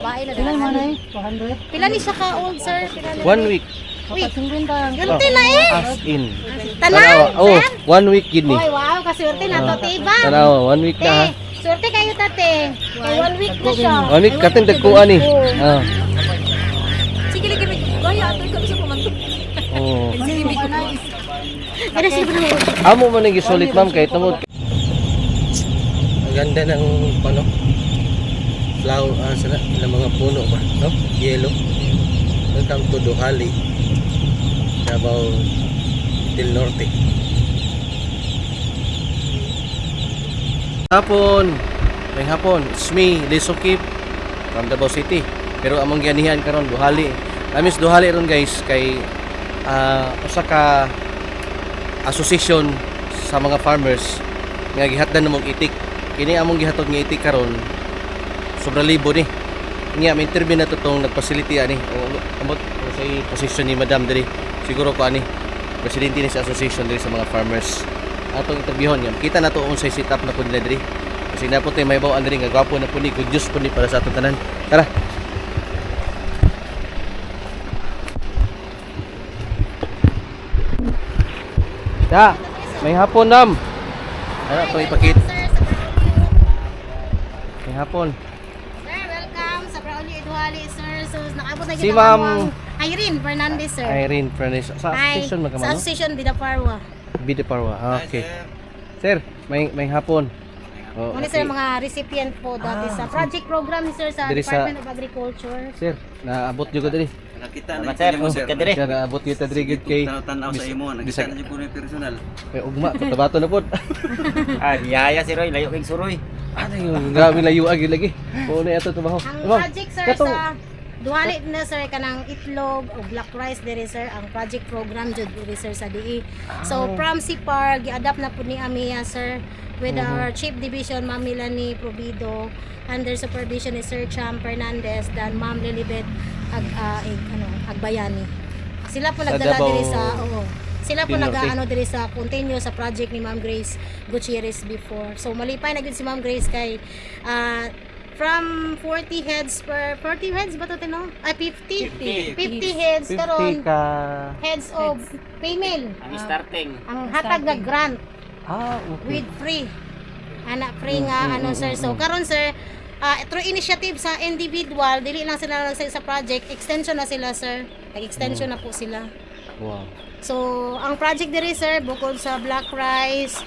Bahay na Ilan man daan. ay? 200? Pila ni siya ka old sir? Pila ni? 1 week. Uy, Kapag yunti na eh. As in. Tanan, Oh, sir? 1 week gid ni. Oy, wow, kaswerte na to, tiba. Tanawa, 1 week na ha. Swerte kayo tate. Kay 1 week na siya. 1 week kating dagkuan ni. Ah. Sige, lagi may gaya ato ka sa pumantok. Oh. Ano si bro? Amo man nang gisulit ma'am kay tungod. Ang ganda ng ano? Flower sana ng mga puno ba, no? Yellow. Welcome to Duhali. Davao del Norte. Hapon. May hapon. It's me, Lisokip from Davao City. Pero among ganihan karon Duhali. Namis Duhali ron guys kay usa ka association sa mga farmers nga gihatdan namong itik. Kini among gihatod nga itik karon sobra libo ni. Nya may interview na totong nagpasility ani. Amot sa position ni Madam diri. Siguro ko ani presidente ni sa association diri sa mga farmers. Atong interviewon yan. Kita na to unsay setup na pud nila diri. Kasi na po tay may bawaan diri nga gwapo na pud ni, good news pud ni para sa atong tanan. Tara. Ya, may hapon nam. Ano to ipakit? May hapon. Sir, welcome sa Braulio Eduhali, sir. So, nakabot na Si kita Ma'am Irene Fernandez, sir. Irene Fernandez. Sa Hi, station sa magkamano? Association Vida Parwa. Bide Parwa. Ah, okay. Sir, may hapon. Oh, Muna sir, mga recipient po dati sa project program ni sir sa Diri sa- Department of Agriculture. Sir, naabot jud ko diri. Nakita na sir, mo sir. kadiri. Sir, naabot kita diri gid kay Tanaw sa imo, nakita na po na personal. kay ugma katabato na pod. Yaya si Roy, layo king suroy. Ano yung grabe layo agi lagi. Oo na ato trabaho. Ang Ma'am, project sir katong- sa Duhali na sir kanang itlog o black rice diri sir ang project program jud diri sir sa DE. So from CPAR gi-adapt na pud ni Amia sir with our Chief Division Ma'am Melanie Provido under supervision ni Sir Cham Fernandez dan Ma'am Lilibet Agbayani. Sila po Sa nagdala Davao diri sa sila po del Norte. nag-ano diri sa continue sa project ni Ma'am Grace Gutierrez before. So malipay na gyud si Ma'am Grace kay from 40 heads ba to tino? Ay 50 heads 50 karon ka. heads of female. Ang starting. Ang hatag nga grant Ah, okay. with free. Anak free nga ano sir. So karon sir through initiative sa individual, dili lang sila sa project, extension na sila sir. Nag-extension na po sila. Wow. So, ang project diri sir, bukod sa black rice,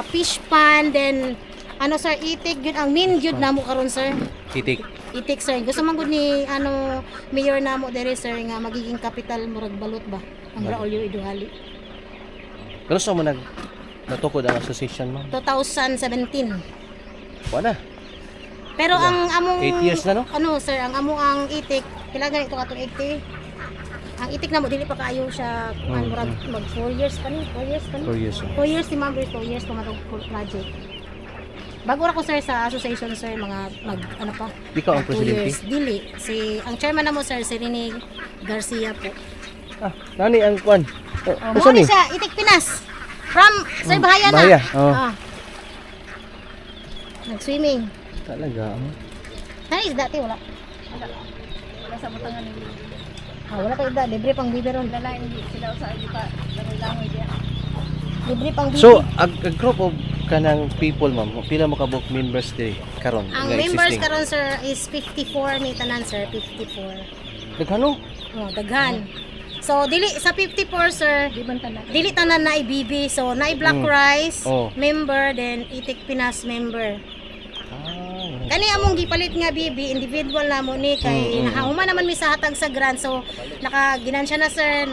fish pan, then ano sir, itik yun ang main yun namo karon sir. Titik. Itik sir. Gusto man gud ni ano mayor namo diri sir nga magiging capital murag balot ba ang Braulio Eduhali. Pero sa mo natukod ang association mo? 2017. Wala. Pero ang among 8 years na no? ano sir, ang among ang itik, pila ganito katong 80. Ang itik namo dili pa kaayo siya ang murag mag 4 years pa ni, 4 years pa ni. 4 years. 4 years si Ma'am Grace, 4 years pa matong full project. Bago ra ko sir sa association sir, mga ano pa. Ikaw ang 2 presidente? years. Dili. Si ang chairman namo sir, si Rene Garcia po. Ah, nani ang kwan? Mo ni siya, Itik Pinas. From Sir Bahaya na. Bahaya, oh. Nag-swimming. Talaga. Nani isda ti wala. Wala sa butangan ni. Wala pa isda, libre pang biberon. Dala hindi sila sa pa langoy diya. Libre pang bibe. So, a group of kanang people ma'am, pila mo ka book members diri karon ang nga members existing? karon sir is 54 may tanan sir, 54. Daghano? Oh, daghan. So dili sa 54 sir, dili tanan na IBB. So na black rice Oh. member, then Itik Pinas member. Ah, Kani among gipalit nga bibi individual namo ni kay nahauma naman mi sa hatag sa grant. So nakaginansya na sir,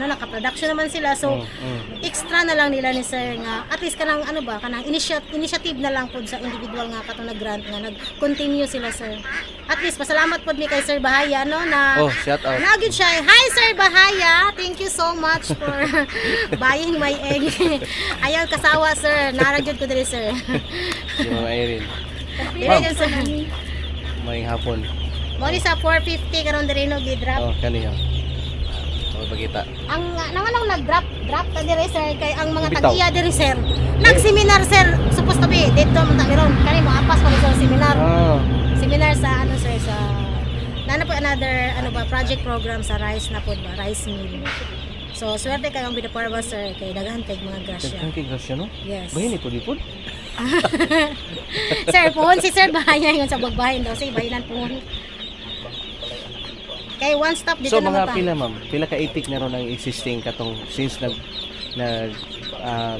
naka-production naman sila. So extra na lang nila ni sir nga at least kanang ano ba kanang initiative na lang pud sa individual nga katong nag-grant nga nag-continue sila sir. At least pasalamat pud mi kay Sir Bahaya no na Oh, shout out. nagid siya. Hi Sir Bahaya, thank you so much for buying my egg. Ayaw kasawa sir, naragyod ko diri sir. Si Ma'am Irene. Dili gyud sir. May hapon. Mo ni sa 450 karon diri no gi-drop. Oh, kaniya. Oh, pagkita. Ang nanganong nag-drop ta diri sir kay ang mga Bitaw. tag-iya diri sir Nag-seminar sir, supposed to be dito man ta meron. Kani mo apas pa sa seminar. Ah. Seminar sa ano sir sa nana po another ano ba project program sa rice na po ba, rice mill. So swerte kayong bidaparwa sir kay daghan kay mga grasya. Daghan kay grasya no? Yes. Bahin ito dipod. Sir, puhon si sir bahaya yung sa bagbahin daw. Sige, bahinan puhon. Kay one stop dito So naman mga ta. pila ma'am, pila ka itik na ron ang existing katong since nag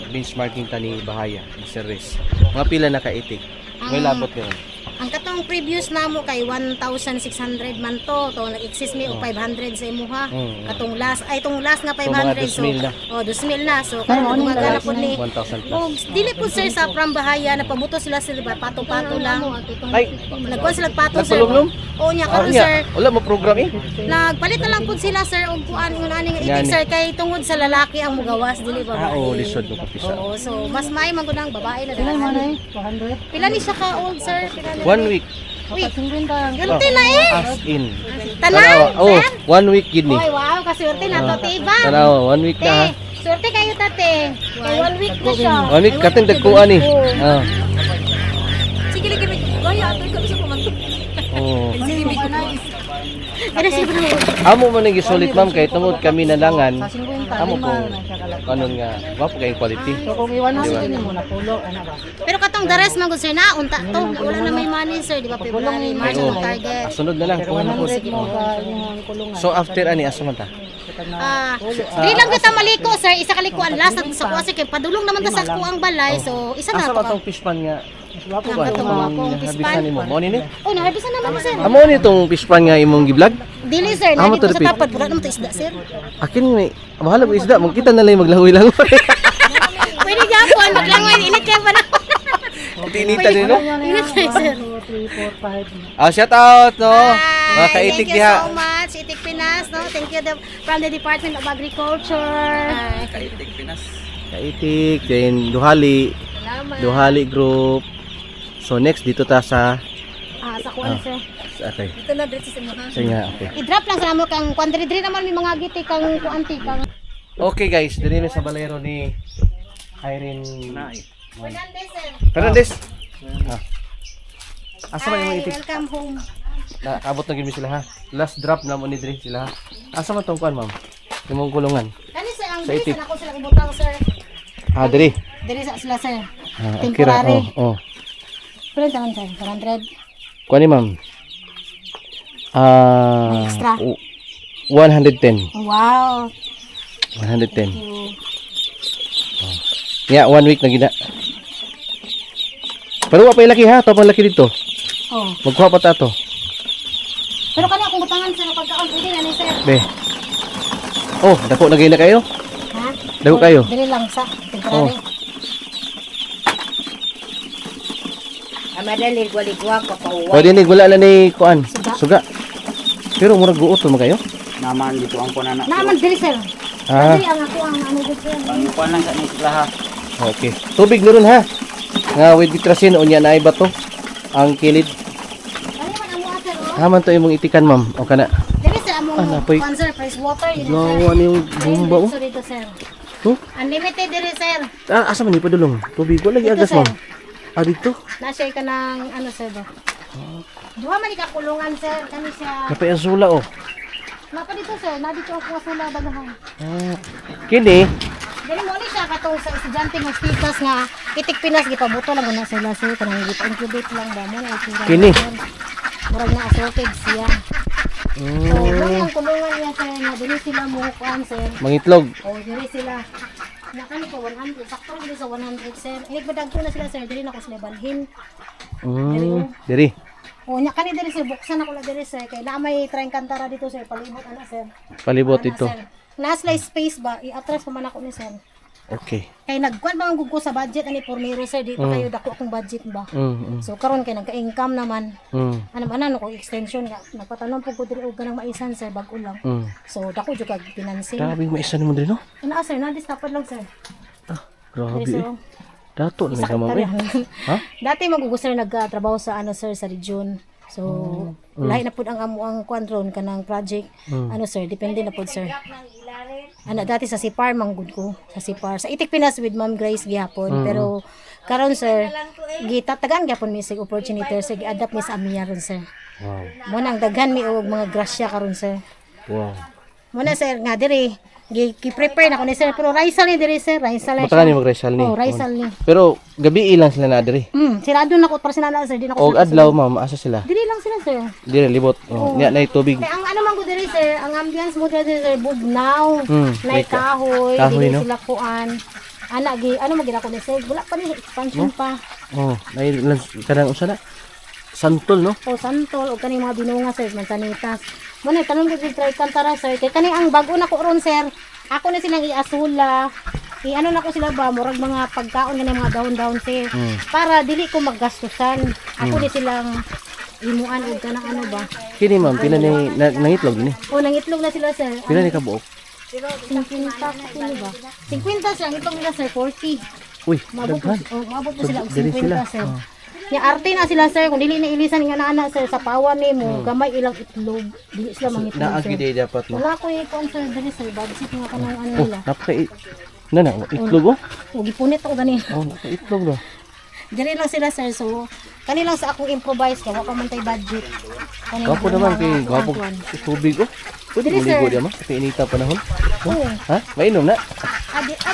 benchmarking ta ni Bahaya, Mr. Riz. Mga pila na ka itik. May labot ka ron. Ang katong previous namo kay 1,600 man to. To nag-exist mi og 500 sa imuha. Katong last ay tong last nga 500 So, mga 2,000 na. Oh, 2,000 na. So karon gumagana po ni 1,000 plus. Oh, dili po sir sa from Bahaya na pabuto sila pato-pato lang. Ay, Nagkuhan sila pato sir. nagpulumlum? Oo niya Ah, karon niya. sir. Wala mo program eh. Nagpalit na lang po sila sir og kuan ng ani nga itik Yan. sir kay tungod sa lalaki ang mugawas dili Ah, ba oo, lisod mo kapisa. Oo, so mas may man gud ang babae na dalaga. 200. Pila ni siya ka old sir? Pila ni? 1 week. Wait. Ganti na eh. As in. Tanan. Oh, 1 week gid ni. Oy, wow, kaswerte na to, tiba. Tanawa, 1 week na ha. Te, swerte kayo tate. Kay 1 week na siya. 1 week kating dagkuan ni. Ah. Sige lagi mi. Gaya ato ko sa pumantok. Oh. Ano si bro? Amo man nang gisulit ma'am kay tungod kami nalangan. Amo ko kanon nga wapo kay quality. Kung iwan na mo na pulo, ano ba? Pero katong the rest man gud sir na unta to. Wala na may money sir, di ba February, March Oo. ang target. Sunod na lang kung ano po. 100 mo ka yung kulungan. So after ani asa man ta? Di lang kita maliko sir, isa ka likuan last at sa kuwasi kay padulong naman ta sa kuang balay. So isa na Asa to ba ka. tong fish pan nga? Ang Kuan katong imong akong pispan. habisan nimo. Mo ni? Oh, naharbisan naman sir. Amo ni tong fish pan nga imong giblog? Dili sir, Amo nandito to sa repeat. tapad, wala naman to isda sir. Akin may bahala mo isda, mo kita na lang maglangoy-langoy. Pwede Japon, maglangoy, init kaya pa na. Tinitan ni no? Init kayo sir. 2, 3, 4, 5. Ah, shout out no. Mga Hi, kaitik thank you diha. so much, Itik Pinas, no? Thank you from the Department of Agriculture. Kaitik Pinas. Kaitik, then Duhali, Salamat. Duhali group. So next dito ta sa Sa kuwan sir. okay. Ito na dito sa mga. Sige nga, okay. I-drop lang sa mo kang kwandri-dri naman may mga giti kang kuanti kang. Okay guys, dito sa balero ni Irene Fernandez sir. Fernandez. Ah. Asa man yung Hi, itik? welcome home. Abot na gid sila ha. Last drop na mo ni Dre sila ha. Asa man tong kuan ma'am? Imong kulungan. Kani sir, ang Sa diri itik. sa ako sila ibutang sir. Ah, Dre. Diri sa sila sir. Ah, okay ra. Temporary. Oh. Pero taman sir, 400. Kuan ni ma'am. Ah, Extra. 110. Wow. 110. Yeah, 1 week na gina. Pero wa pa laki ha, to pang laki dito. Oh. Magkuha pa ta to. Pero kani akong butangan sir pagkaon pwede na ni sir. Be. Oh, dako na gina kayo. Ha? Dako kayo. Dili lang sa temporary. Amadali, ligwa ko pa uwa. O dinig wala na ni kuan. Suga. Pero murag guot mo kayo. Naman dito ang punana. Naman diri sir. Ah, Dili ang ako ang ano dito sir. Pangkuan lang sa isla ha. okay. Tubig na ron ha. Nga with bitrasin unya na iba to. Ang kilid. Kani man amo sir. Oh. Haman to imong itikan ma'am. O kana. Dili sa among napoy. sponsor fresh water yun sir. Gawa ni yung bomba oh. Dito dito sir. Oh. Unlimited diri sir. Ah, asa man ni padulong? Tubig wala Dito, agas sir. ma'am. Ah dito. Na-share ka ng ano sir ba? Duha man ikakulungan sir. Kani siya. Napay ang sula oh. Napa dito sir. Na dito ako sula dagahan. Ah. Kini. Dili mo ni siya katong sa estudyante ng stikas nga Itik Pinas gipabuto lang na sila sir kanang gipa-incubate lang ba mo na itira. Kini. Murag na assorted siya. So, mo ang kulungan niya sir nga dili sila mo kuan sir. Mangitlog. O dili sila. Nakani ko 100 sakto dili sa 100 sir. Inig badagko na sila sir dili na ko sila balhin. Diri. O nya kani dili sir buksan ako na dili sir kay na may train kantara dito sir palibot ana sir. Palibot Ana, ito. sir. Nasla space ba i-atras pa man ako ni sir. Okay. Kay nagkuan ba ang gugo sa budget ani pormero sir di pa kayo dako akong budget ba. So karon kay nagka-income naman. Ano ko extension nga nagpatanom po ko diri og kanang maisan sir bag-o lang. So dako jud kag financing. Grabe may isa naman diri no? Ana sir na tapad lang sir. Grabe Diri, eh. sir. Dato na Isa ka ma'am eh. Ha? Dati magugusto rin nagtrabaho sa ano sir sa region. So, lahi na pud ang amo ang kwadron kanang project. Ano sir, depende na pud sir. Ana dati sa Sipar manggod ko, sa Sipar. Sa Itik Pinas with Ma'am Grace gihapon, pero karon sir, gitatagan gyapon mi sig opportunity sir, gi-adapt mi sa amiya ron sir. Wow. Mo nang daghan mi og mga grasya karon sir. Wow. Mo na sir nga diri gi-prepare na ko ni sir, pero raisal ni diri sir, raisal Matakan ni mag-resal ni. Oh, raisal ni. Pero gabi ilang sila na diri. Sirado na ko para sinana sir, di na ko Og adlaw ma'am, asa sila? diri lang sila sir. Dire libot. Niya na tubig. Kaya ang ano man ko diri sir, ang ambience mo diri sir, bugnaw, may nay kahoy, kahoy, dili no? sila kuan. Ana gi ano mo gina ko ni sir, wala pa ni expansion pa. Oh, nay kanang usa na. Santol no? O santol o kani mga binunga sir, mansanitas. Mo na tanong ko try kantara sir, kay kani ang bago na ko ron sir. Ako na silang iasula. I-ano na ko sila ba, murag mga pagkaon nga mga dahon-dahon sir. Para dili ko maggastusan. Ako ni silang imuan og kanang ano ba. Kini ma'am, pila ni nangitlog ni. O nangitlog na sila sir. Pila ni kabuok? 50 kilo ba? 50 sir, ang itlog nila sir 40. Uy, Mabot daghan. mabot po sila og Dili sila. 50 sir. Ya arte na sila sir, kung dili na ilisan nga ana sir sa pawan nimo, gamay ilang itlog, dili sila mangitlog Naagi sir. day dapat no. Wala ko i-con sir dili sir, bagsit nga kanang ano Oh, nila. na itlog oh. O gipunit ako gani. Oh, itlog do. Dili lang sila sir, so kani lang sa akong improvise kay wa pa man tay budget. Kani Gwapo naman kay gwapo tubig oh. Pwede Dili, mo ligo sir. diya ma, kay inita panahon. Oo. Ha? Mainom na.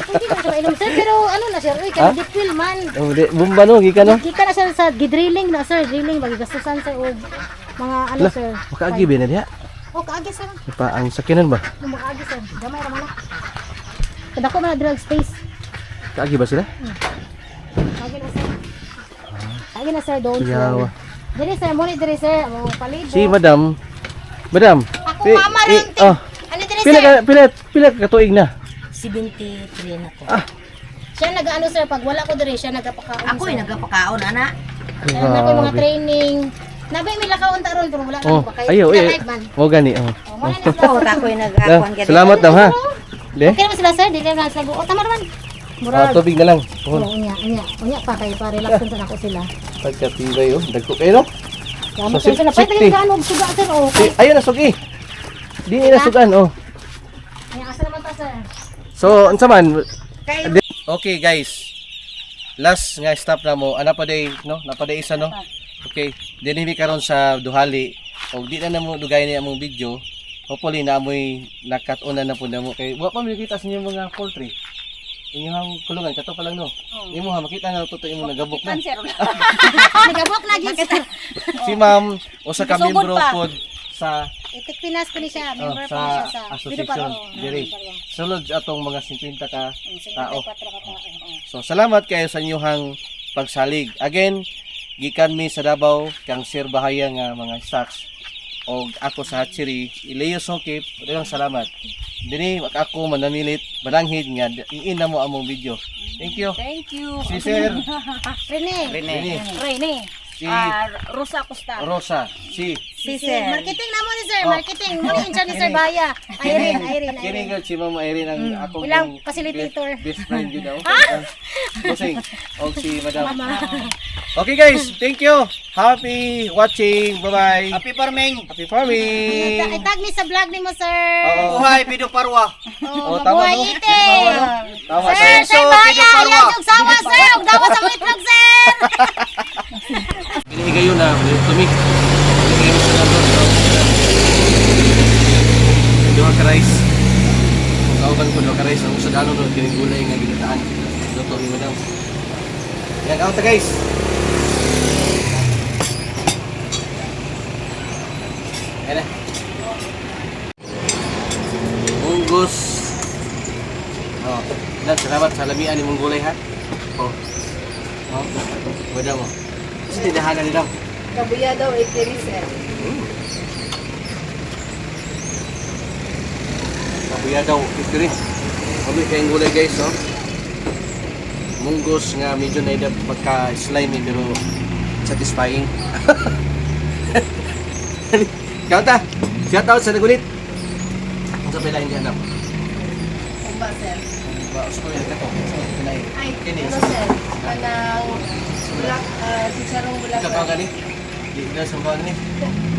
Pwede man siya mainom sir, pero ano na sir, uy, kaya deep well man. Oh, di bumba no, gikan no. Gika na sir sa gidrilling na sir, drilling bagi gastusan sir og mga ano Lah, sir. makaagi ba na diha? O kaagi sir, Pa ang sakyanan ba? yung makaagi sir, gamay ra man na. Kadako man na drug space. Kaagi ba sila? Kaagi na sir. Kaagi na sir, don't Yawa. sir. Dili sir, muna diri sir, mo palibo. Si Madam. Madam. Ako mama ranting. Oh. Ano diri Pila sir? pila ka tuig na? 73 na ko. Siya nag-ano sir, pag wala ko diri, siya nagapakaon. Ako sir. ay nagapakaon ana. Kaya na ko yung mga training. Nabay may lakaon taron pero wala Oh, na ba kay. ayo, Live man. Mo gani oh. Oh, wala na sila. Ako ako ay nagakuan gani. Salamat daw ha. Le. Okay naman sila sir, dili na sila. O tama naman. Ah, Murag. tubig na lang. Oh, Oh, unya pa kay pa relax sa nako sila. pagkatibay oh. Dagko kayo no? Kaya mo So, sila pa safety. tayo kan og suga sir oh. Si, ayun na sugi. Di na sugan oh. Ay asa naman ta sir. So, unsa man? Okay, guys. Last nga stop na mo. Ana pa day, no? Napaday isa no. Okay. Dinhi karon sa Duhali. Og di na namo dugay ni among video. Hopefully na amoy nakat-una na po namo kay wa pa makita sa inyong mga poultry. Inyong kulungan kato pa lang no. Imo ha makita na to imo nagabok na. Nagabok na gid sir. Si ma'am usa ka membro pod sa Itik Pinas ko ni siya, member pa sa siya sa association diri. Sulod atong mga 50 ka tao. 54 ka tao. So salamat kayo sa inyong pagsalig. Again, gikan mi sa Davao kang Sir Bahaya nga mga stocks. Og ako sa hatchery, Ileo Sokip, daghang salamat. Dini ako manamilit, mananghid nga iin na mo among video. Thank you. Thank you. Si Sir Rene. Rene. si Rosa Costa. Rosa, si Si Sir. Marketing na mo ni Sir, marketing. Mo ni in-charge ni Sir Baya. Irene. kini nga si Mama Irene ang akong Ilang yung facilitator. best friend yun daw. Bossing. Og si Madam. Okay guys, thank you. Happy watching. Bye-bye. Happy farming! Happy farming. Itag mi sa vlog ni mo, Sir. Oo. Buhay, Pido Parwa! Oh, tama, mabuhay no? ite. Tama, Sir, sir. Sir Baya, ayaw yung sawa, Sir. Huwag daw sa mga itlog, Sir. Ginihigayo na, tumik. Ginihigayo sa nato. Dua ka rice. Kung kauban ko, dua ka rice. Ang usadano doon, ginigulay nga ginataan. Luto ni Madam. Yan, kauta guys. Ayan na. Munggos. Oh, dan salamat sa lamian ni mong gulay ha. Oh. Oh, Madam mo. Kasi tinahanan ni Dam. Kabuya daw ay kiri sir. Kabuya daw, ito kami kayong gulay guys, no? Munggos nga medyo na ida pagka-slimy pero satisfying. Kauta, shout out sa nagulit. Ang sa pila hindi alam. Kumba sir. Gusto ko yung kato. Ay, Kini. ano sir? Kanang bulak, sisarong bulak. Ika pa gani? Di na sa mga ni.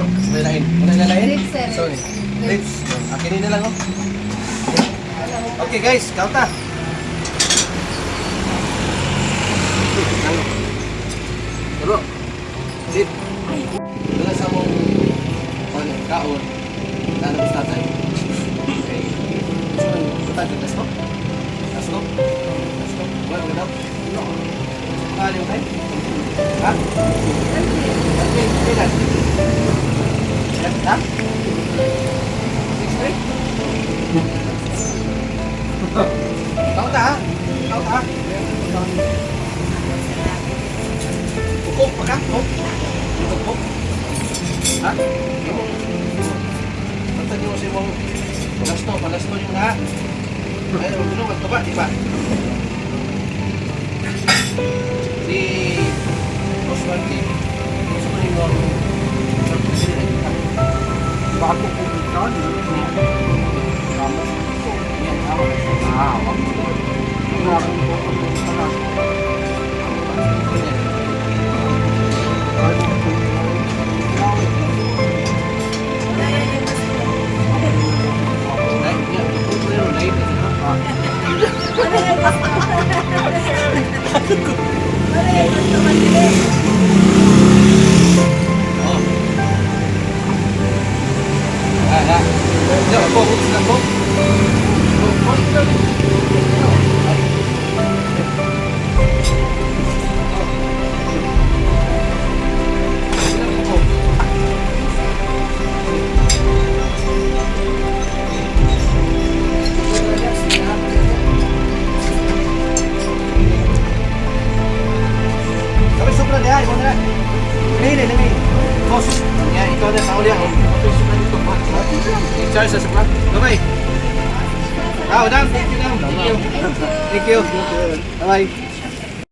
Sabay lain. Muna na lain? Ribs, sir. Sorry. Ribs. Akin na lang, oh. Okay, guys. Kaunta. Bro. Sit. Dala sa mong kaon. Dala mo sa tatay. Okay. Gusto mo yung tatay? Tasto? Tasto? Tasto? Wala mo daw? Kali mo tayo? Ha? Okay, kailan? Ha? 6-3? Kaunta ha? Kaunta ha? Pukok pa ka? Pukok? Ha? Basta nyo si mong palasto nyo na. Ay, ano, magtaba, di ba? Si Osman King, gusto ko nyo Bago po ito. Yan, awak. Awak. Awak po. Kami sobra dia, imo na. Ini. Bos. Ya, ito na sa uli ako. Charge sa sobra. Bye. Ah, udang. Thank you. Thank you. Bye.